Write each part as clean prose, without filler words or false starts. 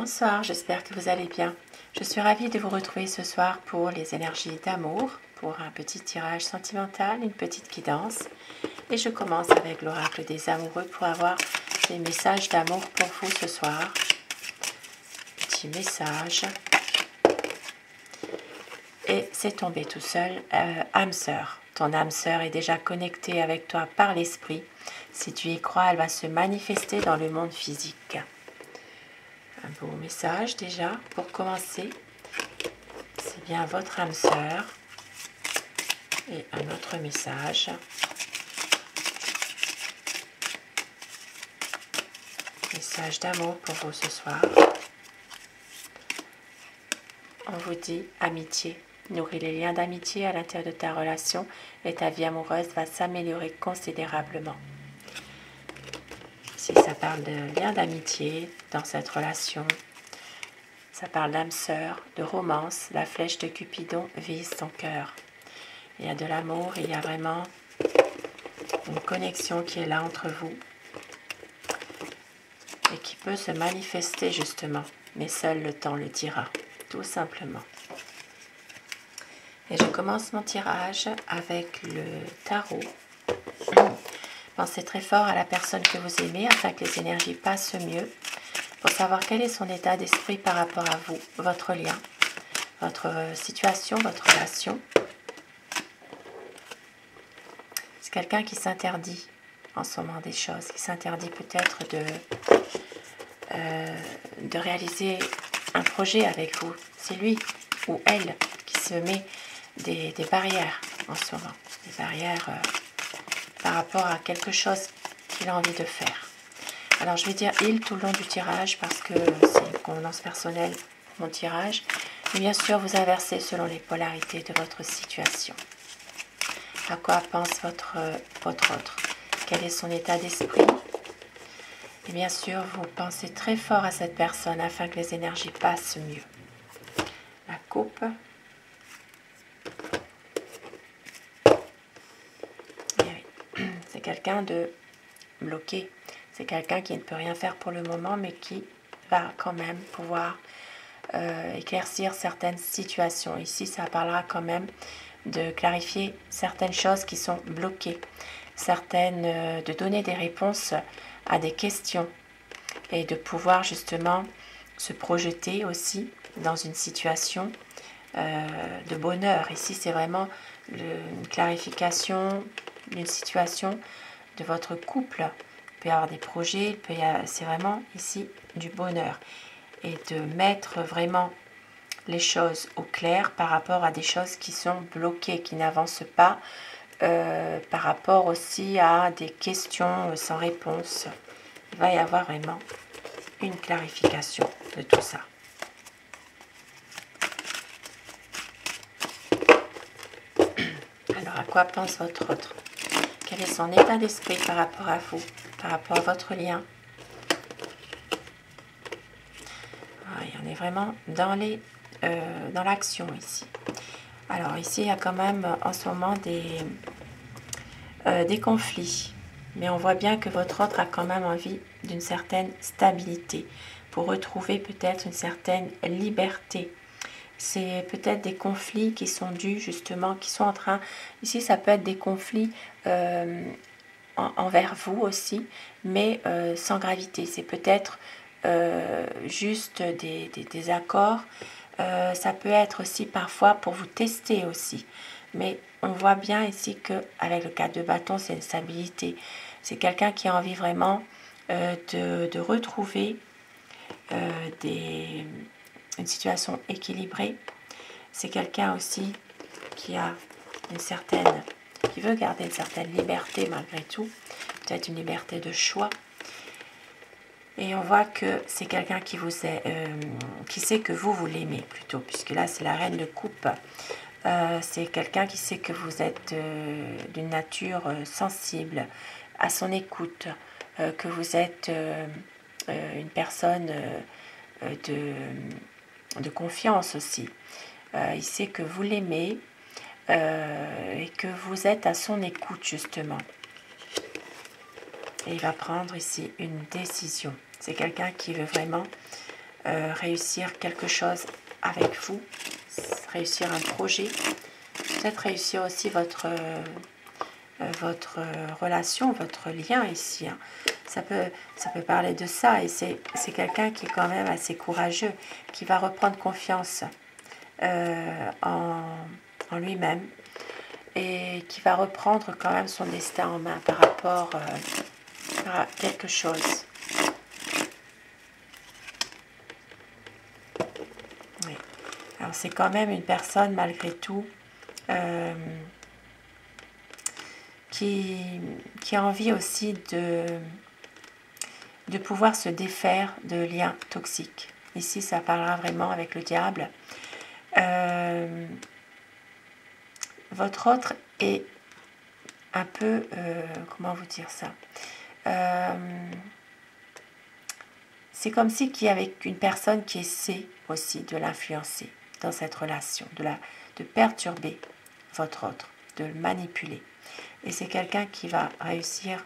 Bonsoir, j'espère que vous allez bien. Je suis ravie de vous retrouver ce soir pour les énergies d'amour, pour un petit tirage sentimental, une petite guidance. Et je commence avec l'oracle des amoureux pour avoir des messages d'amour pour vous ce soir. Petit message. Et c'est tombé tout seul. Âme sœur. Ton âme sœur est déjà connectée avec toi par l'esprit. Si tu y crois, elle va se manifester dans le monde physique. Un beau message déjà pour commencer. C'est bien votre âme sœur. Et un autre message. Message d'amour pour vous ce soir. On vous dit amitié. Nourris les liens d'amitié à l'intérieur de ta relation et ta vie amoureuse va s'améliorer considérablement. Si ça parle de liens d'amitié dans cette relation, ça parle d'âme sœur, de romance, la flèche de Cupidon vise ton cœur. Il y a de l'amour, il y a vraiment une connexion qui est là entre vous et qui peut se manifester justement, mais seul le temps le dira, tout simplement. Et je commence mon tirage avec le tarot. Pensez très fort à la personne que vous aimez afin que les énergies passent mieux pour savoir quel est son état d'esprit par rapport à vous, votre lien, votre situation, votre relation. C'est quelqu'un qui s'interdit en ce moment des choses, qui s'interdit peut-être de réaliser un projet avec vous. C'est lui ou elle qui se met des barrières en ce moment, des barrières par rapport à quelque chose qu'il a envie de faire. Alors je vais dire il tout le long du tirage parce que c'est une convenance personnelle mon tirage. Et bien sûr vous inversez selon les polarités de votre situation. À quoi pense votre autre? Quel est son état d'esprit? Et bien sûr vous pensez très fort à cette personne afin que les énergies passent mieux. La coupe. C'est quelqu'un de bloqué. C'est quelqu'un qui ne peut rien faire pour le moment, mais qui va quand même pouvoir éclaircir certaines situations. Ici, ça parlera quand même de clarifier certaines choses qui sont bloquées, de donner des réponses à des questions et de pouvoir justement se projeter aussi dans une situation de bonheur. Ici, c'est vraiment une clarification d'une situation de votre couple. Il peut y avoir des projets, c'est vraiment ici du bonheur. Et de mettre vraiment les choses au clair par rapport à des choses qui sont bloquées, qui n'avancent pas, par rapport aussi à des questions sans réponse. Il va y avoir vraiment une clarification de tout ça. Alors, à quoi pense votre autre? Quel est son état d'esprit par rapport à vous, par rapport à votre lien? On est vraiment dans l'action ici. Alors ici, il y a quand même en ce moment des conflits. Mais on voit bien que votre autre a quand même envie d'une certaine stabilité pour retrouver peut-être une certaine liberté. C'est peut-être des conflits qui sont dus justement, qui sont en train... Ici, ça peut être des conflits envers vous aussi, mais sans gravité. C'est peut-être juste des accords. Ça peut être aussi parfois pour vous tester aussi. Mais on voit bien ici qu'avec le 4 de bâton, c'est une stabilité. C'est quelqu'un qui a envie vraiment de retrouver une situation équilibrée. C'est quelqu'un aussi qui veut garder une certaine liberté malgré tout, peut-être une liberté de choix. Et on voit que c'est quelqu'un qui sait que vous l'aimez plutôt, puisque là c'est la reine de coupe. C'est quelqu'un qui sait que vous êtes d'une nature sensible, à son écoute, que vous êtes une personne de confiance aussi. Il sait que vous l'aimez et que vous êtes à son écoute justement. Et il va prendre ici une décision. C'est quelqu'un qui veut vraiment réussir quelque chose avec vous, réussir un projet, peut-être réussir aussi votre relation, votre lien ici. Hein. Ça peut parler de ça, et c'est quelqu'un qui est quand même assez courageux, qui va reprendre confiance en lui-même, et qui va reprendre quand même son destin en main par rapport à quelque chose. Oui. Alors c'est quand même une personne malgré tout qui a envie aussi de pouvoir se défaire de liens toxiques. Ici ça parlera vraiment avec le diable. Votre autre est un peu, comment vous dire ça, c'est comme si qu'il y avait une personne qui essaie aussi de l'influencer dans cette relation, de perturber votre autre, de le manipuler. Et c'est quelqu'un qui va réussir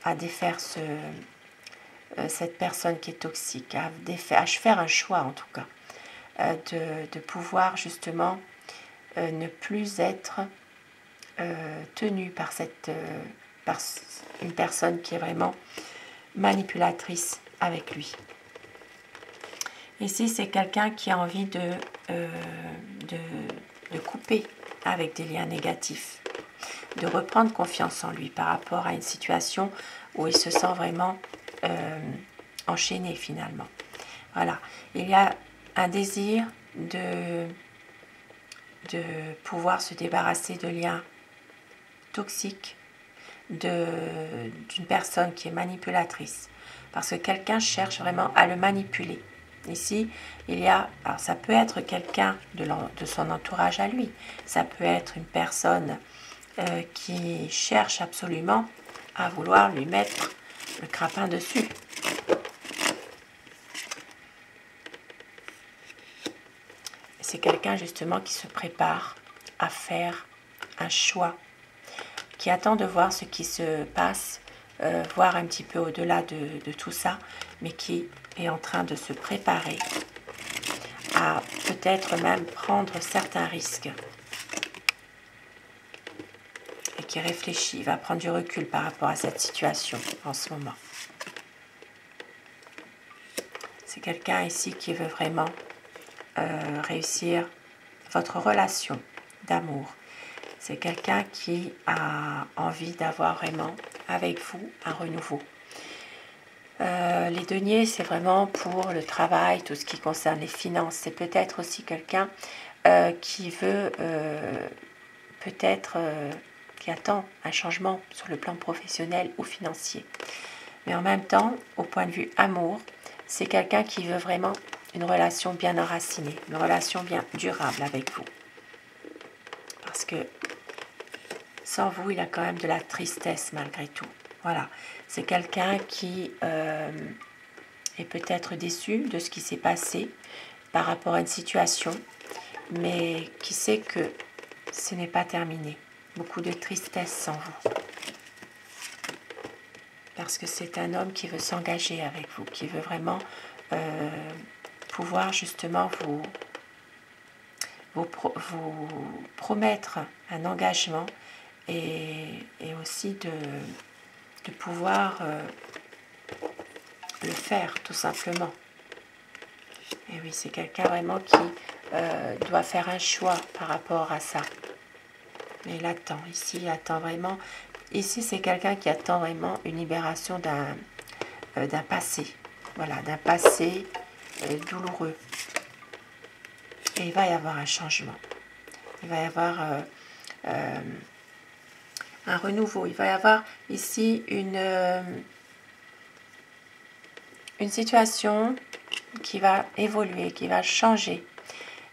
à défaire cette personne qui est toxique, à faire un choix en tout cas, de pouvoir justement ne plus être tenu par une personne qui est vraiment manipulatrice avec lui. Ici, c'est quelqu'un qui a envie de couper avec des liens négatifs, de reprendre confiance en lui par rapport à une situation où il se sent vraiment enchaîné finalement. Voilà, il y a un désir de pouvoir se débarrasser de liens toxiques, d'une personne qui est manipulatrice, parce que quelqu'un cherche vraiment à le manipuler. Ici, alors ça peut être quelqu'un de son entourage à lui, ça peut être une personne qui cherche absolument à vouloir lui mettre le crapin dessus. C'est quelqu'un justement qui se prépare à faire un choix, qui attend de voir ce qui se passe, voir un petit peu au-delà de tout ça, mais qui est en train de se préparer à peut-être même prendre certains risques. Et qui réfléchit, va prendre du recul par rapport à cette situation en ce moment. C'est quelqu'un ici qui veut vraiment réussir votre relation d'amour. C'est quelqu'un qui a envie d'avoir vraiment avec vous un renouveau. Les deniers, c'est vraiment pour le travail, tout ce qui concerne les finances. C'est peut-être aussi quelqu'un qui veut peut-être qui attend un changement sur le plan professionnel ou financier. Mais en même temps, au point de vue amour, c'est quelqu'un qui veut vraiment une relation bien enracinée, une relation bien durable avec vous. Parce que sans vous, il a quand même de la tristesse malgré tout. Voilà, c'est quelqu'un qui est peut-être déçu de ce qui s'est passé par rapport à une situation, mais qui sait que ce n'est pas terminé. Beaucoup de tristesse sans vous. Parce que c'est un homme qui veut s'engager avec vous, qui veut vraiment pouvoir justement vous promettre un engagement et aussi de pouvoir le faire tout simplement. Et oui, c'est quelqu'un vraiment qui doit faire un choix par rapport à ça. Mais il attend, ici il attend vraiment. Ici c'est quelqu'un qui attend vraiment une libération d'un passé. Voilà, d'un passé douloureux. Et il va y avoir un changement. Il va y avoir un renouveau. Il va y avoir ici une situation qui va évoluer, qui va changer.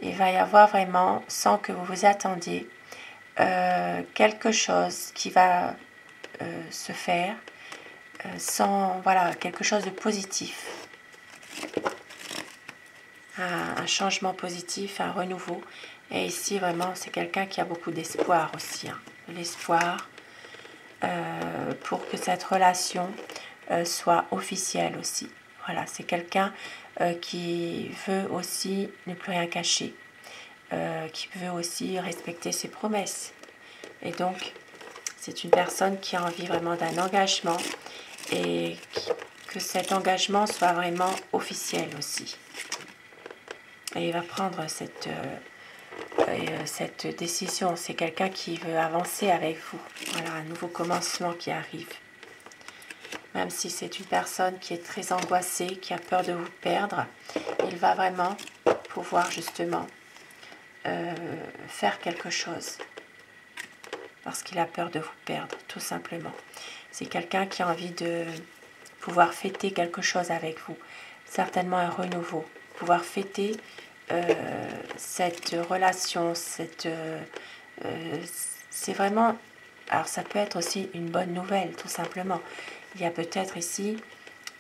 Il va y avoir vraiment, sans que vous vous attendiez, quelque chose qui va se faire, voilà, quelque chose de positif. Un changement positif, un renouveau. Et ici, vraiment, c'est quelqu'un qui a beaucoup d'espoir aussi. Hein. L'espoir pour que cette relation soit officielle aussi. Voilà, c'est quelqu'un qui veut aussi ne plus rien cacher, qui veut aussi respecter ses promesses. Et donc, c'est une personne qui a envie vraiment d'un engagement et que cet engagement soit vraiment officiel aussi. Et il va prendre cette décision. C'est quelqu'un qui veut avancer avec vous. Voilà, un nouveau commencement qui arrive. Même si c'est une personne qui est très angoissée, qui a peur de vous perdre, il va vraiment pouvoir justement faire quelque chose. Parce qu'il a peur de vous perdre, tout simplement. C'est quelqu'un qui a envie de pouvoir fêter quelque chose avec vous. Certainement un renouveau. Pouvoir fêter cette relation, c'est vraiment... Alors ça peut être aussi une bonne nouvelle, tout simplement. Il y a peut-être ici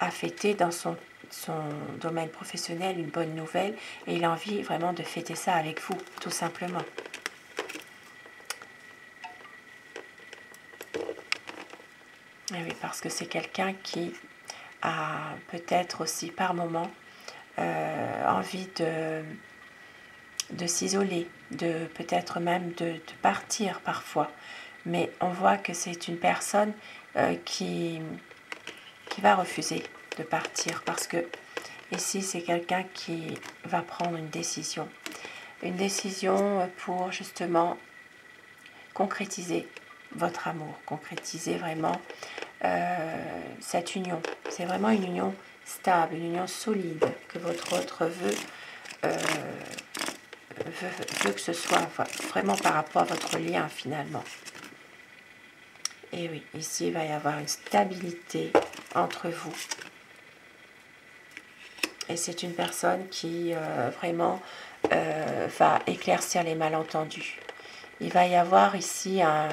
à fêter dans son domaine professionnel une bonne nouvelle et il a envie vraiment de fêter ça avec vous, tout simplement. Et oui, parce que c'est quelqu'un qui a peut-être aussi par moment envie de s'isoler, de peut-être même de partir parfois. Mais on voit que c'est une personne qui va refuser de partir parce que ici c'est quelqu'un qui va prendre une décision pour justement concrétiser votre amour, concrétiser vraiment cette union. C'est vraiment une union stable, une union solide que votre autre veut que ce soit vraiment par rapport à votre lien finalement. Et oui, ici il va y avoir une stabilité entre vous. Et c'est une personne qui vraiment va éclaircir les malentendus. Il va y avoir ici un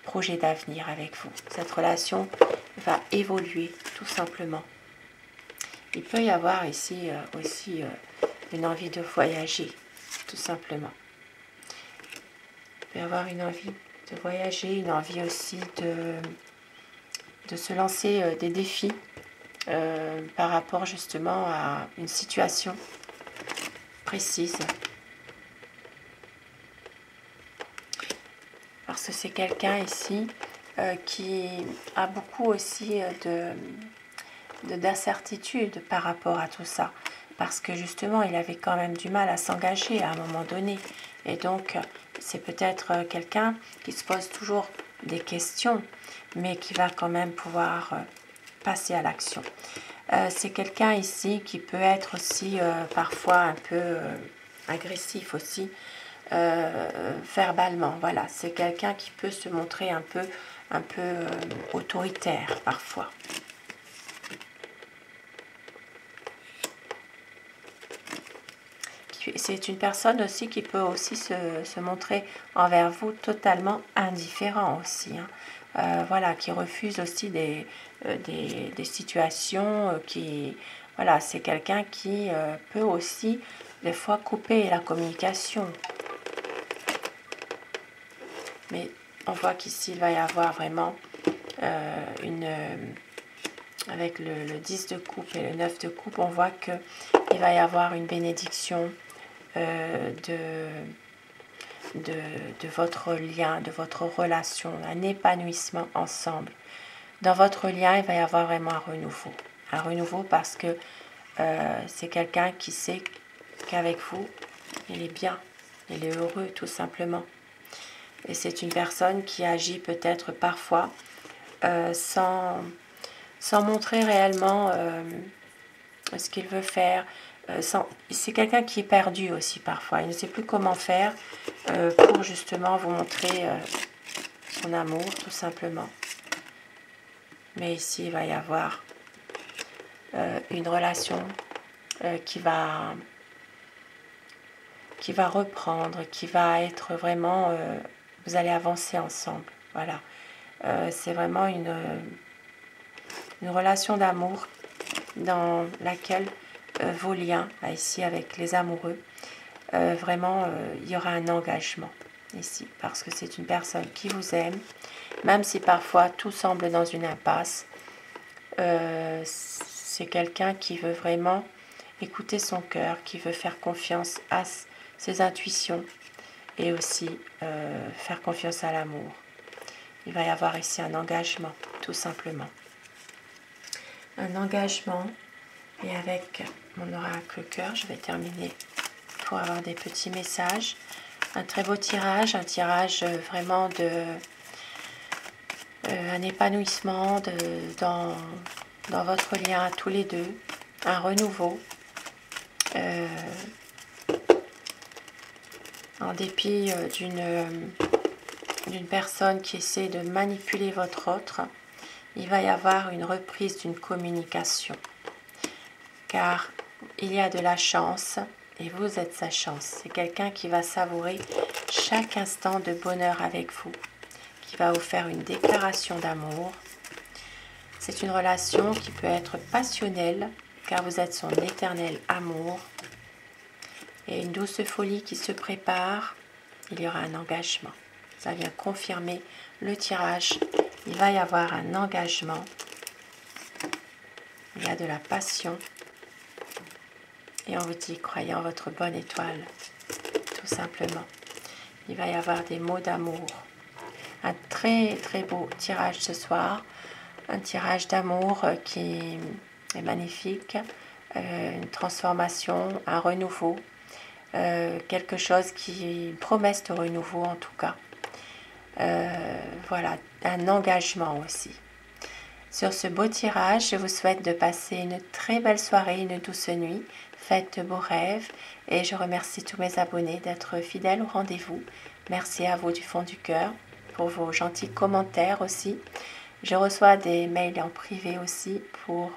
projet d'avenir avec vous. Cette relation va évoluer tout simplement. Il peut y avoir ici aussi une envie de voyager, tout simplement. Il peut y avoir une envie de voyager, une envie aussi de se lancer des défis par rapport justement à une situation précise. Parce que c'est quelqu'un ici qui a beaucoup aussi d'incertitude par rapport à tout ça. Parce que justement, il avait quand même du mal à s'engager à un moment donné. Et donc, c'est peut-être quelqu'un qui se pose toujours des questions, mais qui va quand même pouvoir passer à l'action. C'est quelqu'un ici qui peut être aussi parfois un peu agressif aussi, verbalement. Voilà, c'est quelqu'un qui peut se montrer un peu autoritaire parfois. C'est une personne aussi qui peut aussi se montrer envers vous totalement indifférent aussi. Hein. Voilà, qui refuse aussi des situations qui... Voilà, c'est quelqu'un qui peut aussi des fois couper la communication. Mais on voit qu'ici, il va y avoir vraiment avec le 10 de coupe et le 9 de coupe, on voit qu'il va y avoir une bénédiction de votre lien, de votre relation, un épanouissement ensemble. Dans votre lien, il va y avoir vraiment un renouveau. Un renouveau parce que c'est quelqu'un qui sait qu'avec vous, il est bien, il est heureux tout simplement. Et c'est une personne qui agit peut-être parfois sans montrer réellement ce qu'il veut faire. C'est quelqu'un qui est perdu aussi parfois. Il ne sait plus comment faire pour justement vous montrer son amour tout simplement. Mais ici, il va y avoir une relation qui va reprendre, qui va être vraiment... vous allez avancer ensemble. Voilà. C'est vraiment une relation d'amour dans laquelle vos liens, là, ici avec les amoureux, vraiment il y aura un engagement ici parce que c'est une personne qui vous aime, même si parfois tout semble dans une impasse. c'est quelqu'un qui veut vraiment écouter son cœur, qui veut faire confiance à ses intuitions et aussi faire confiance à l'amour. Il va y avoir ici un engagement, tout simplement. Un engagement, et avec mon oracle cœur, je vais terminer pour avoir des petits messages. Un très beau tirage, un tirage vraiment de un épanouissement dans votre lien à tous les deux, un renouveau. En dépit d'une personne qui essaie de manipuler votre autre, il va y avoir une reprise d'une communication. Car il y a de la chance et vous êtes sa chance. C'est quelqu'un qui va savourer chaque instant de bonheur avec vous, qui va vous faire une déclaration d'amour. C'est une relation qui peut être passionnelle, car vous êtes son éternel amour. Et une douce folie qui se prépare, il y aura un engagement. Ça vient confirmer le tirage. Il va y avoir un engagement. Il y a de la passion. Et on vous dit, croyez en votre bonne étoile, tout simplement. Il va y avoir des mots d'amour. Un très très beau tirage ce soir. Un tirage d'amour qui est magnifique. Une transformation, un renouveau. Quelque chose qui promesse de renouveau en tout cas. Voilà, un engagement aussi. Sur ce beau tirage, je vous souhaite de passer une très belle soirée, une douce nuit. Faites de beaux rêves et je remercie tous mes abonnés d'être fidèles au rendez-vous. Merci à vous du fond du cœur pour vos gentils commentaires aussi. Je reçois des mails en privé aussi pour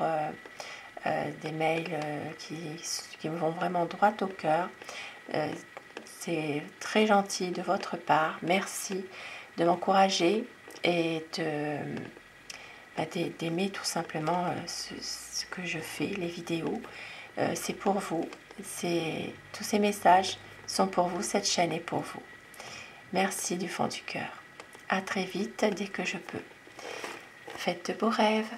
des mails qui me vont vraiment droit au cœur. C'est très gentil de votre part. Merci de m'encourager et d'aimer tout simplement ce que je fais, les vidéos. C'est pour vous. Tous ces messages sont pour vous. Cette chaîne est pour vous. Merci du fond du cœur. À très vite dès que je peux. Faites de beaux rêves.